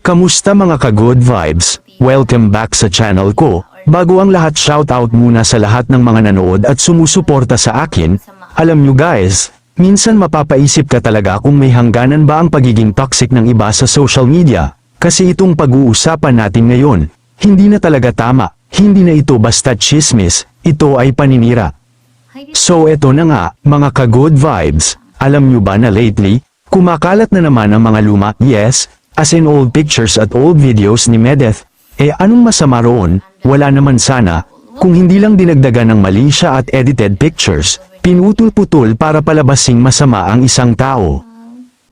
Kamusta mga ka-good vibes? Welcome back sa channel ko. Bago ang lahat, shoutout muna sa lahat ng mga nanood at sumusuporta sa akin. Alam nyo guys, minsan mapapaisip ka talaga kung may hangganan ba ang pagiging toxic ng iba sa social media. Kasi itong pag-uusapan natin ngayon, hindi na talaga tama, hindi na ito basta chismis, ito ay paninira. So eto na nga, mga ka-good vibes, alam nyo ba na lately, kumakalat na naman ang mga luma, yes, as in old pictures at old videos ni Medeth. Anong masama roon? Wala naman sana, kung hindi lang dinagdagan ng mali siya at edited pictures, pinutol-putol para palabasing masama ang isang tao.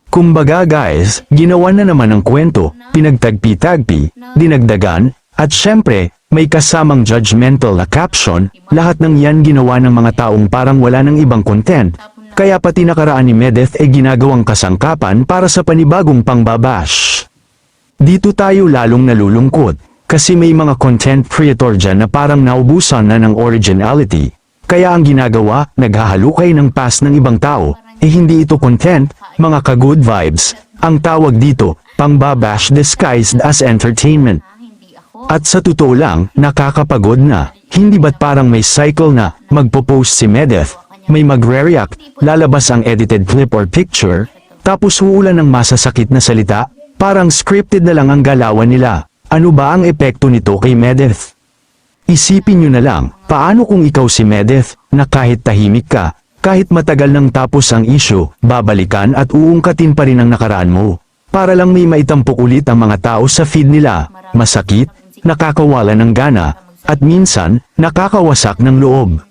Kumbaga guys, ginawa na naman ang kwento, pinagtagpi-tagpi, dinagdagan, at syempre, may kasamang judgmental na caption, lahat ng yan ginawa ng mga taong parang wala ng ibang content. Kaya pati nakaraan ni Medeth ginagawang kasangkapan para sa panibagong pangbabash. Dito tayo lalong nalulungkot, kasi may mga content creator dyan na parang naubusan na ng originality. Kaya ang ginagawa, naghahalukay ng past ng ibang tao, hindi ito content, mga ka-good vibes. Ang tawag dito, pangbabash disguised as entertainment. At sa totoo lang, nakakapagod na. Hindi ba't parang may cycle na, magpo-post si Medeth, may magre-react, lalabas ang edited clip or picture, tapos uulan ng masasakit na salita, parang scripted na lang ang galawan nila. Ano ba ang epekto nito kay Medeth? Isipin nyo na lang, paano kung ikaw si Medeth, na kahit tahimik ka, kahit matagal nang tapos ang issue, babalikan at uungkatin pa rin ang nakaraan mo. Para lang may maitampok ulit ang mga tao sa feed nila, masakit, nakakawala ng gana, at minsan, nakakawasak ng loob.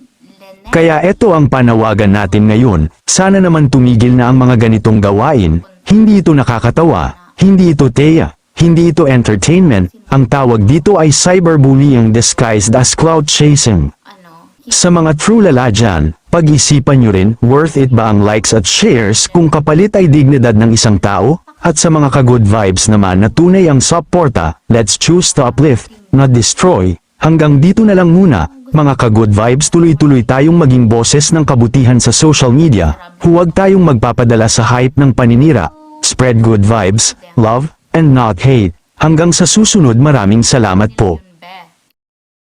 Kaya eto ang panawagan natin ngayon, sana naman tumigil na ang mga ganitong gawain, hindi ito nakakatawa, hindi ito teya, hindi ito entertainment, ang tawag dito ay cyberbullying disguised as clout chasing. Sa mga true lala dyan, pag-isipan nyo rin, worth it ba ang likes at shares kung kapalit ay dignidad ng isang tao? At sa mga ka-good vibes naman na tunay ang suporta, let's choose to uplift, not destroy. Hanggang dito na lang muna. Mga ka-good vibes, tuloy-tuloy tayong maging boses ng kabutihan sa social media. Huwag tayong magpapadala sa hype ng paninira. Spread good vibes, love, and not hate. Hanggang sa susunod, maraming salamat po.